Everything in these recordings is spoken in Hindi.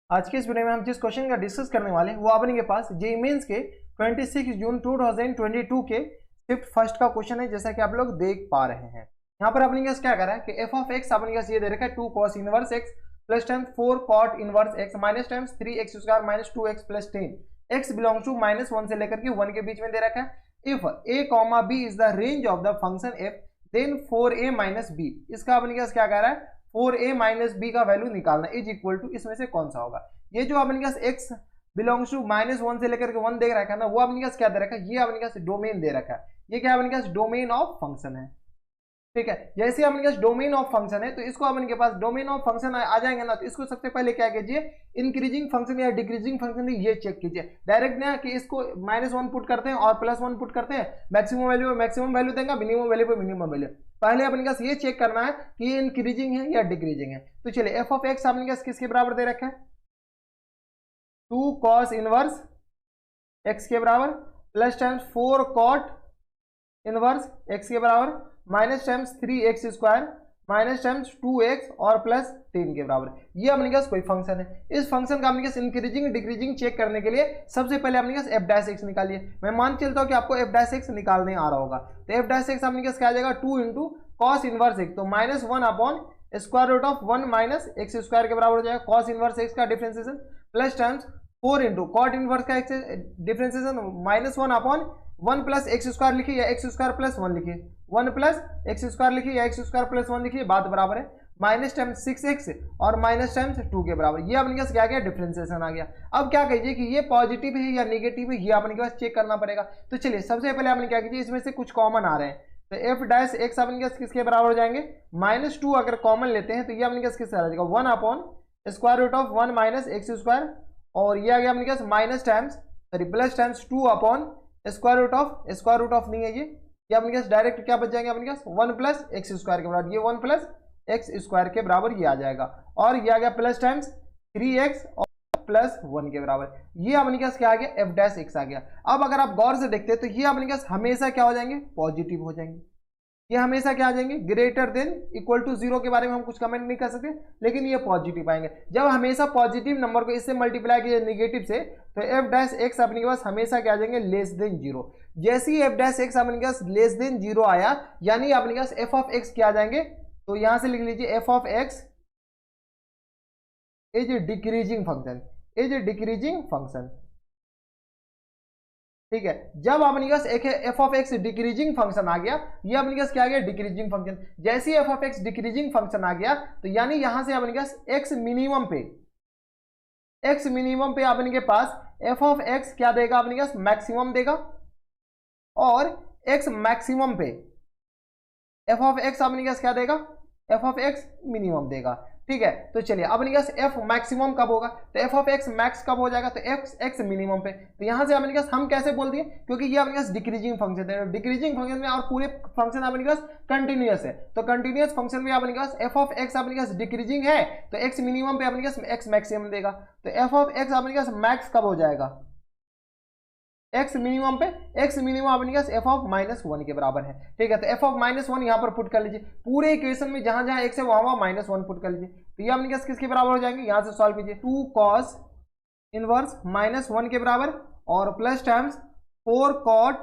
आज के इस वीडियो में हम जिस क्वेश्चन का डिस्कस करने वाले हैं वो अपने के पास जेईई मेंस के 26 जून 2022 के शिफ्ट फर्स्ट का क्वेश्चन है, जैसा कि आप लोग देख पा रहे हैं। यहाँ पर अपने पास क्या करा है कि एफ ऑफ एक्स अपने पास ये दे रखा है 2 cos inverse x plus times 4 cot inverse x minus times 3x square minus 2x plus 10 x belongs to -1 से लेकर के 1 के बीच में दे रखा है। If a comma b is the range of the function f then 4a minus b। इसका अपने पास क्या कह रहा है 4a माइनस b का वैल्यू निकालना इज इक्वल टू इसमें से कौन सा होगा। ये जो अपने पास x बिलोंग्स टू -1 से लेकर के 1 दे रखा है ना, वो अपने पास क्या दे रखा है, ये अपने पास डोमेन दे रखा है। ये क्या अपने पास डोमेन ऑफ फंक्शन है, ठीक है। जैसे अपने पास डोमेन ऑफ फंक्शन है तो इसको अपने के पास डोमेन ऑफ फंक्शन आ जाएंगे ना, तो इसको सबसे पहले क्या कीजिए, इंक्रीजिंग फंक्शन या डिक्रीजिंग फंक्शन ये चेक कीजिए। डायरेक्ट ना कि इसको -1 पुट करते हैं और +1 पुट करते हैं, मैक्सिमम वैल्यू पे मैक्सिमम वैल्यू देंगे, मिनिमम वैल्यू पे मिनिमम वैल्यू। पहले अपने पास ये चेक करना है कि ये इंक्रीजिंग है या डिक्रीजिंग है। तो चलिए एफ ऑफ एक्स अपने पास किसके बराबर दे रखा है 2 cos इनवर्स एक्स के बराबर plus times 4 cot inverse x के बराबर minus times 3x square minus times 2x और प्लस 10 के बराबर। ये अपने पास कोई फंक्शन है। इस फंक्शन का अपने पास इंक्रीजिंग डिक्रीजिंग चेक करने के लिए सबसे पहले अपने पास f डैश एक्स निकालिए। मैं मान चलता हूँ कि आपको f डैश एक्स निकालने आ रहा होगा, तो f डैश एक्स अपने पास क्या आ जाएगा 2 इंटू कॉस इनवर्स एक्स, तो -1 upon square root of 1 minus x square के बराबर हो जाएगा कॉस इनवर्स एक्स का differentiation plus times 4 into cot inverse का x differentiation -1 upon 1 plus x square लिखिए या एक्स स्क्वायर प्लस 1 लिखिए, 1 प्लस एक्स स्क्वायर लिखिए या एक्स स्क्वायर प्लस 1 लिखिए, बात बराबर है माइनस टाइम्स 6x और माइनस टाइम्स 2 के बराबर। ये अपने पास क्या गया डिफरेंशिएशन आ गया। अब क्या कहिए कि ये पॉजिटिव है या नेगेटिव है, ये अपने के पास चेक करना पड़ेगा। तो चलिए सबसे पहले आपने क्या कीजिए, इसमें से कुछ कॉमन आ रहे हैं, तो एफ डैश एक्स अपने पास किसके बराबर हो जाएंगे -2 अगर कॉमन लेते हैं तो ये अपने पास किससे आ जाएगा 1 upon square root of 1 minus x square, और ये आ गया अपने पास minus times sorry plus times 2 upon square root of नहीं है ये अपने पास डायरेक्ट क्या बच जाएंगे अपने पास 1 प्लस एक्स स्क्वायर के बराबर, ये 1 प्लस एक्स स्क्वायर के बराबर ये आ जाएगा, और ये आ गया प्लस टाइम्स 3x और प्लस 1 के बराबर। ये अपने पास क्या आ गया एफ डैश एक्स आ गया। अब अगर आप गौर से देखते हैं तो ये अपने पास हमेशा क्या हो जाएंगे पॉजिटिव हो जाएंगे, ये हमेशा क्या आ जाएंगे ग्रेटर देन इक्वल टू 0 के बारे में हम कुछ कमेंट नहीं कर सकते, लेकिन ये पॉजिटिव आएंगे। जब हमेशा पॉजिटिव नंबर को इससे मल्टीप्लाई किया नेगेटिव से, तो एफ डैश एक्स अपने के पास हमेशा क्या आ जाएंगे लेस देन 0। जैसे ही एफ डैश एक्स अपने के पास लेस देन 0 आया, यानी अपने के पास एफ ऑफ एक्स क्या आ जाएंगे, तो यहां से लिख लीजिए f of x is decreasing function, is decreasing function, ठीक है। जब अपने पास एक f of x decreasing function आ गया, ये अपने पास क्या आ गया डिक्रीजिंग फंक्शन। जैसे ही f of x decreasing function आ गया, तो यानी यहां से अपने पास एक्स मिनिमम पे अपने के पास एफ ऑफ एक्स क्या देगा अपने पास मैक्सिमम देगा, और एक्स मैक्सिमम पे एफ ऑफ एक्स अपने पास क्या देगा एफ ऑफ एक्स मिनिमम देगा, ठीक है। तो चलिए अपने पास एफ मैक्सिमम कब होगा, तो एफ ऑफ एक्स मैक्स कब हो जाएगा, तो एक्स मिनिमम पे। तो यहां से अपने पास हम कैसे बोल दिए, क्योंकि ये अपने पास डिक्रीजिंग फंक्शन है, डिक्रीजिंग फंक्शन में और पूरे फंक्शन अपने पास कंटिन्यूअस है, तो कंटिन्यूअस फंक्शन में अपने पास एफ ऑफ एक्स अपने पास डिक्रीजिंग है, तो एक्स मिनिमम पे अपने पास एक्स मैक्सिमम देगा। तो एफ ऑफ एक्स अपने पास मैक्स कब हो जाएगा एक्स मिनिमम पे, एक्स मिनिमम अपने पास एफ ऑफ -1 के बराबर है, ठीक है। तो एफ ऑफ -1 यहां पर पुट कर लीजिए, पूरे इक्वेशन में जहां जहां एक्स है वहां -1 पुट कर लीजिए, तो ये अपने पास किसके बराबर हो जाएंगे, यहां से सॉल्व कीजिए 2 cos इनवर्स -1 के बराबर और प्लस टाइम्स 4 cot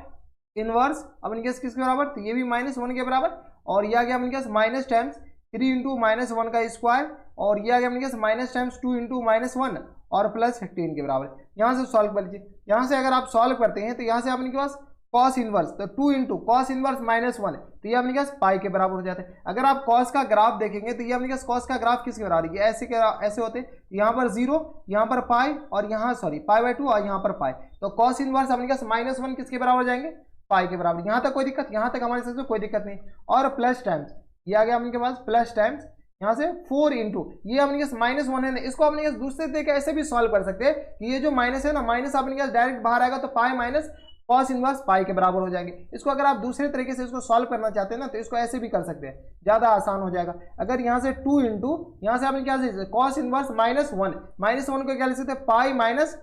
इनवर्स अपने पास किसके बराबर, तो ये भी -1 के बराबर, और ये आ गया अपने पास माइनस टाइम्स 3 इंटू -1 का स्क्वायर, और ये आ गया अपने पास माइनस टाइम्स 2 इंटू -1 और प्लस 10 के बराबर। यहां से सॉल्व कर लीजिए, यहां से अगर आप सॉल्व करते हैं तो यहां से अपने पास cos इनवर्स, तो 2 इंटू कॉस इनवर्स -1, तो ये अपने पास पाई के बराबर हो जाता है। अगर आप cos का ग्राफ देखेंगे तो ये अपने पास cos का ग्राफ किसके बराबर है, ऐसे होते हैं, यहाँ पर 0, यहाँ पर पाई, और यहाँ सॉरी π/2 और यहाँ पर पाई, तो cos इनवर्स अपने पास -1 किसके बराबर हो जाएंगे पाई के बराबर। यहाँ तक कोई दिक्कत, यहाँ तक हमारे साथ कोई दिक्कत नहीं, और प्लस टाइम्स ये आ गया अपने पास प्लस टाइम्स यहाँ से 4 इंटू ये अपने पास -1 है ना, इसको अपने पास दूसरे तरीके ऐसे भी सॉल्व कर सकते हैं कि ये जो माइनस है ना, माइनस अपने पास डायरेक्ट बाहर आएगा तो पाई माइनस cos इनवर्स पाई के बराबर हो जाएंगे। इसको अगर आप दूसरे तरीके से इसको सॉल्व करना चाहते हैं ना, तो इसको ऐसे भी कर सकते हैं, ज्यादा आसान हो जाएगा। अगर यहाँ से 2 इंटू यहाँ से आपने क्या cos इनवर्स -1 को क्या लिख सकते हैं पाई माइनस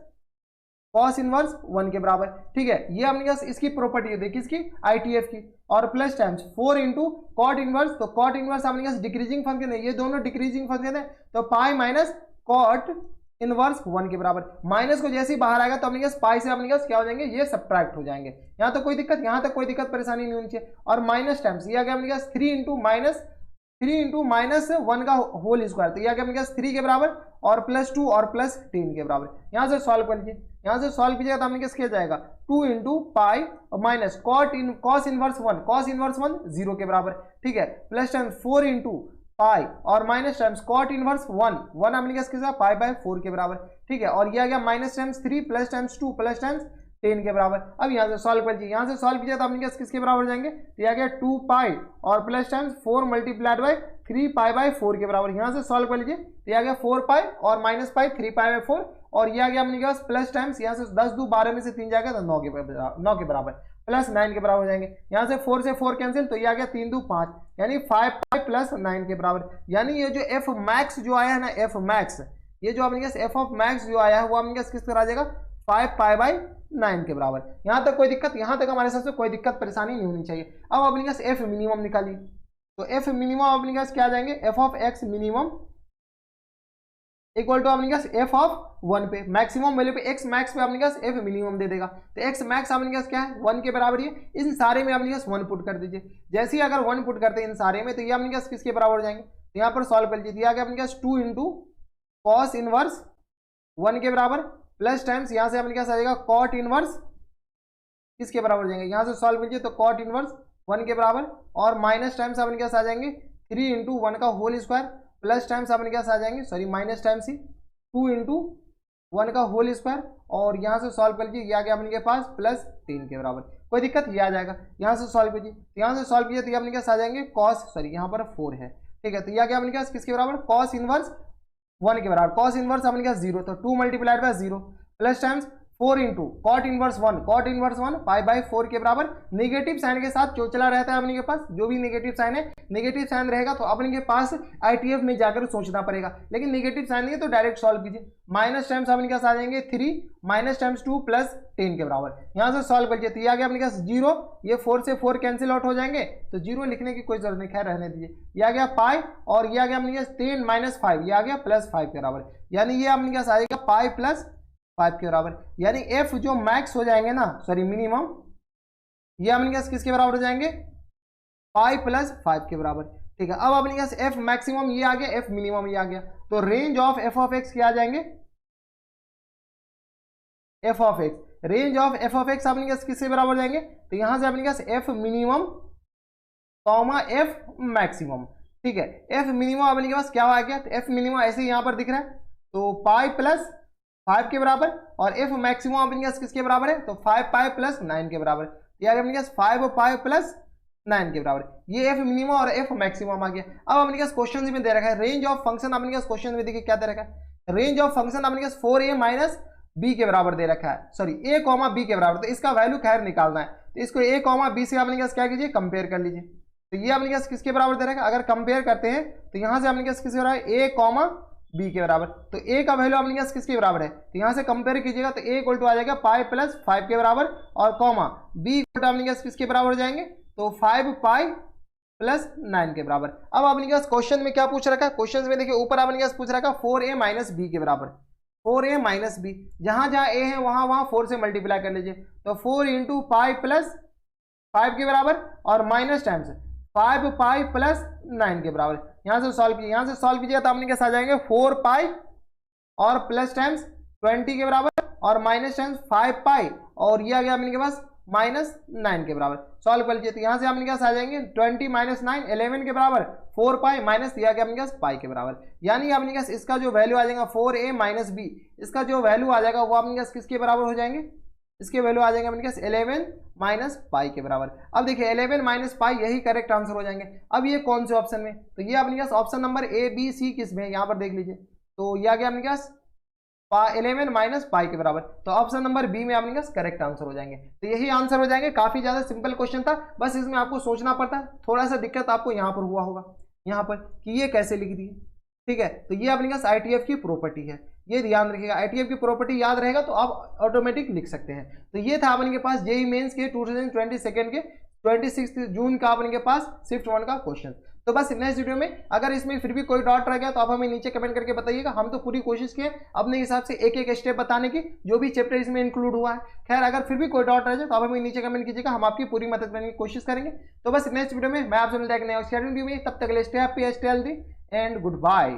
cos इनवर्स 1 के बराबर, ठीक है। ये अपने पास इसकी प्रॉपर्टी होती है किसकी ITF की, और plus times 4 into cot inverse, तो कॉट इनवर्स अपने पास डिक्रीजिंग फंक्शन है, ये दोनों डिक्रीजिंग फंक्शन है, तो पाई माइनस कॉट इनवर्स 1 के बराबर। माइनस को जैसे ही बाहर आएगा तो अपने पास पाई से अपने पास क्या हो जाएंगे, ये सब्ट्रैक्ट हो जाएंगे। यहाँ तो कोई दिक्कत, यहाँ तक कोई दिक्कत परेशानी नहीं होनी चाहिए। और माइनस टाइम्स ये आ गया अपने पास 3 इंटू माइनस 1 का होल स्क्वायर, तो ये आ गया अपने पास 3 के बराबर और +2 और +10 के बराबर। यहाँ से सॉल्व कर लीजिए, यहाँ से सॉल्व कीजिएगा तो अपने पास क्या जाएगा 2 into pi minus cos inverse 1 0 के बराबर, ठीक है, प्लस टाइम्स 4 इंटू पाई और माइनस टाइम्स कॉट इनवर्स 1 अपने पास किसका पाई बाय 4 के बराबर, ठीक है। और ये आ गया minus times 3 plus times 2 plus times 10 के बराबर। अब यहाँ से सॉल्व कर लीजिए, यहाँ से सॉल्व कीजिए तो अपने पास किसके बराबर जाएंगे, तो ये आ गया 2 पाई और plus times 4 multiplied by 3 pi by 4 के बराबर। यहाँ से सॉल्व कर लीजिए तो ये आ गया 4 पाई और माइनस पाई 3 पाई बाय 4 और ये आ गया अपने पास प्लस टाइम्स यहाँ से 10 2 12 में से 3 जाएगा तो 9 के बराबर प्लस 9 के बराबर हो जाएंगे। यहाँ से 4 से 4 कैंसिल तो ये आ गया 3 2 5 यानी 5 पाई प्लस 9 के बराबर। यानी ये जो एफ मैक्स जो आया है ना, एफ मैक्स, ये जो अपने पास एफ ऑफ मैक्स जो आया है वो अपने पास किस तरह आ जाएगा 5 पाई बाय 9 के बराबर। यहाँ तक कोई दिक्कत, यहाँ तक हमारे साथ कोई दिक्कत परेशानी नहीं होनी चाहिए। अब अपने पास एफ मिनिमम निकालिए, तो एफ मिनिमम अपने पास क्या आ जाएंगे, F of x minimum equal to अपने पास एफ ऑफ 1 पे मैक्सिमम वैल्यू पे एक्स मैक्स पे अपने पास एफ मिनिमम दे देगा। तो एक्स मैक्स अपने पास क्या है 1 के बराबर ही है। इन सारे में अपने पास 1 पुट कर दीजिए। जैसे ही अगर 1 पुट करते हैं इन सारे में तो ये अपने पास किसके बराबर हो जाएंगे, तो यहाँ पर सॉल्व कर लीजिए, दिया गया अपने पास 2 इंटू कॉस इनवर्स 1 के बराबर प्लस टाइम्स यहाँ से अपने पास आ जाएगा कॉट इनवर्स किसके बराबर हो जाएंगे, यहाँ से सॉल्व कीजिए तो कॉट इनवर्स 1 के बराबर और माइनस टाइम्स अपने पास आ जाएंगे 3 इंटू 1 का होल स्क्वायर प्लस टाइम्स अपने पास आ जाएंगे, सॉरी माइनस टाइम्स ही 2 इंटू 1 का होल स्क्वायर और यहाँ से सॉल्व कर लीजिए, ये आ गया अपने के पास प्लस 3 के बराबर। कोई दिक्कत, ये आ जाएगा। यहाँ से सॉल्व कीजिए, यहाँ से सॉल्व कीजिए तो ये अपने पास आ जाएंगे कॉस, सॉरी यहाँ पर 4 है, ठीक है, तो ये आ गया अपने पास किसके बराबर कॉस इनवर्स 1 के बराबर। कॉस इनवर्स अपने पास 0 तो 2 multiplied by 0 plus times 4 into cot inverse 1 pi by 4 के बराबर। नेगेटिव साइन के साथ जो चला रहता है अपने के पास, जो भी नेगेटिव साइन है, नेगेटिव साइन रहेगा तो अपने के पास आईटीएफ में जाकर सोचना पड़ेगा, लेकिन नेगेटिव साइन नहीं है तो डायरेक्ट सॉल्व कीजिए। माइनस टाइम्स अपने के पास आ जाएंगे 3 माइनस टाइम्स 2 प्लस 10 के बराबर। यहाँ से सॉल्व करिए तो ये आ गया अपने पास 0, ये 4 से 4 कैंसिल आउट हो जाएंगे तो 0 लिखने की कोई जरूरत नहीं, खैर रहने दीजिए। ये आ गया पाई और ये आ गया अपने पास 10 माइनस 5, ये आ गया प्लस 5 के बराबर, यानी ये अपने पास आ जाएगा पाई प्लस 5 के बराबर। यानी एफ जो मैक्स हो जाएंगे ना, सॉरी मिनिमम, ये अपने पास किसके बराबर हो जाएंगे पाई प्लस 5 के बराबर, ठीक है। अब अपने पास एफ मैक्सिमम ये आ गया, एफ मिनिमम ये आ गया, तो range of F of X क्या आ जाएंगे, F of X, range of F of X अपने पास किससे बराबर जाएंगे, तो यहां से अपने पास F minimum comma F maximum, ठीक है। एफ मिनिमम अपने के पास क्या आ गया, तो एफ मिनिमम ऐसे ही यहां पर दिख रहा है तो पाई प्लस 5 के बराबर और एफ मैक्सिमम अपने पास किसके बराबर है, तो 5 पाई प्लस 9 के बराबर, ये आ गया अपने पास 5 पाई प्लस 9 के बराबर। ये एफ मिनिमम और एफ मैक्सिमम आ गया। अब अपने पास क्वेश्चन में दे रखा है रेंज ऑफ फंक्शन, अपने पास क्वेश्चन में देखिए क्या दे रखा है, रेंज ऑफ फंक्शन अपने पास 4a माइनस बी के बराबर दे रखा है, सॉरी a कॉमा बी के बराबर, तो इसका वैल्यू खैर निकालना है तो इसको a कॉमा बी से अपने पास क्या कीजिए कंपेयर कर लीजिए। तो ये अपने पास किसके बराबर दे रखा है, अगर कंपेयर करते हैं तो यहाँ से अपने पास किसके बराबर है a कॉमा बी के बराबर, तो a का वैल्यू अपने पास किसके बराबर है, तो यहाँ से कंपेयर कीजिएगा तो a इक्वल टू आ जाएगा पाई प्लस 5 के बराबर और कॉमा b इक्वल टू अपने पास किसके बराबर हो जाएंगे, तो 5 पाई प्लस 9 के बराबर। अब अपने पास क्वेश्चन में क्या पूछ रखा है, क्वेश्चन में देखिए ऊपर अपने पास पूछ रखा है 4a माइनस बी के बराबर, 4a माइनस बी, जहां जहां a है वहां वहां 4 से मल्टीप्लाई कर लीजिए, तो 4 इंटू पाई प्लस 5 के बराबर और माइनस टाइम्स 5 पाई प्लस 9 के बराबर। यहाँ से सॉल्व कीजिए, यहाँ से सॉल्व कीजिएगा तो अपने के आ जाएंगे 4 पाई और प्लस टाइम्स 20 के बराबर और माइनस टाइम्स 5 पाई और ये आ गया अपने के पास माइनस 9 के बराबर। सॉल्व कर लीजिए तो यहाँ से अपने पास आ जाएंगे 20 माइनस 9 11 के बराबर, 4 पाई माइनस दिया गया अपने पास पाई के बराबर, यानी अपने पास इसका जो वैल्यू आ जाएगा 4a माइनस बी, इसका जो वैल्यू आ जाएगा वो अपने पास किसके बराबर हो जाएंगे, इसके वैल्यू आ जाएंगे अपने पास 11 माइनस पाई के बराबर। अब देखिए 11 माइनस पाई यही करेक्ट आंसर हो जाएंगे। अब ये कौन से ऑप्शन में, तो ये अपने पास option number A B C किस में है, यहाँ पर देख लीजिए, तो ये आ गया अपने पास 11 माइनस पाई के बराबर, तो ऑप्शन नंबर बी में अपने पास करेक्ट आंसर हो जाएंगे। तो यही आंसर हो जाएंगे। काफी ज्यादा सिंपल क्वेश्चन था, बस इसमें आपको सोचना पड़ता है, थोड़ा सा दिक्कत आपको यहाँ पर हुआ होगा, यहाँ पर कि ये कैसे लिख दी, ठीक है। तो ये अपने पास आईटीएफ की प्रॉपर्टी है, ये ध्यान रखिएगा, आईटीएफ की प्रॉपर्टी याद रहेगा तो आप ऑटोमेटिक लिख सकते हैं। तो ये था अपने के पास जेईई मेंस के 2022 के 26 जून का अपने के पास शिफ्ट 1 का क्वेश्चन। तो बस नेक्स्ट वीडियो में अगर इसमें फिर भी कोई डाउट रह गया तो आप हमें नीचे कमेंट करके बताइएगा। हम तो पूरी कोशिश किए अपने हिसाब से एक एक स्टेप बताने की, जो भी चैप्टर इसमें इंक्लूड हुआ है। खैर अगर फिर भी कोई डाउट रह जाए तो आप हमें नीचे कमेंट कीजिएगा, हम आपकी पूरी मदद करने की कोशिश करेंगे। तो बस नेक्स्ट वीडियो में मैं आपसे मिलता है एक नए वीडियो में, तब तक के लिए stay happy, stay healthy and good bye.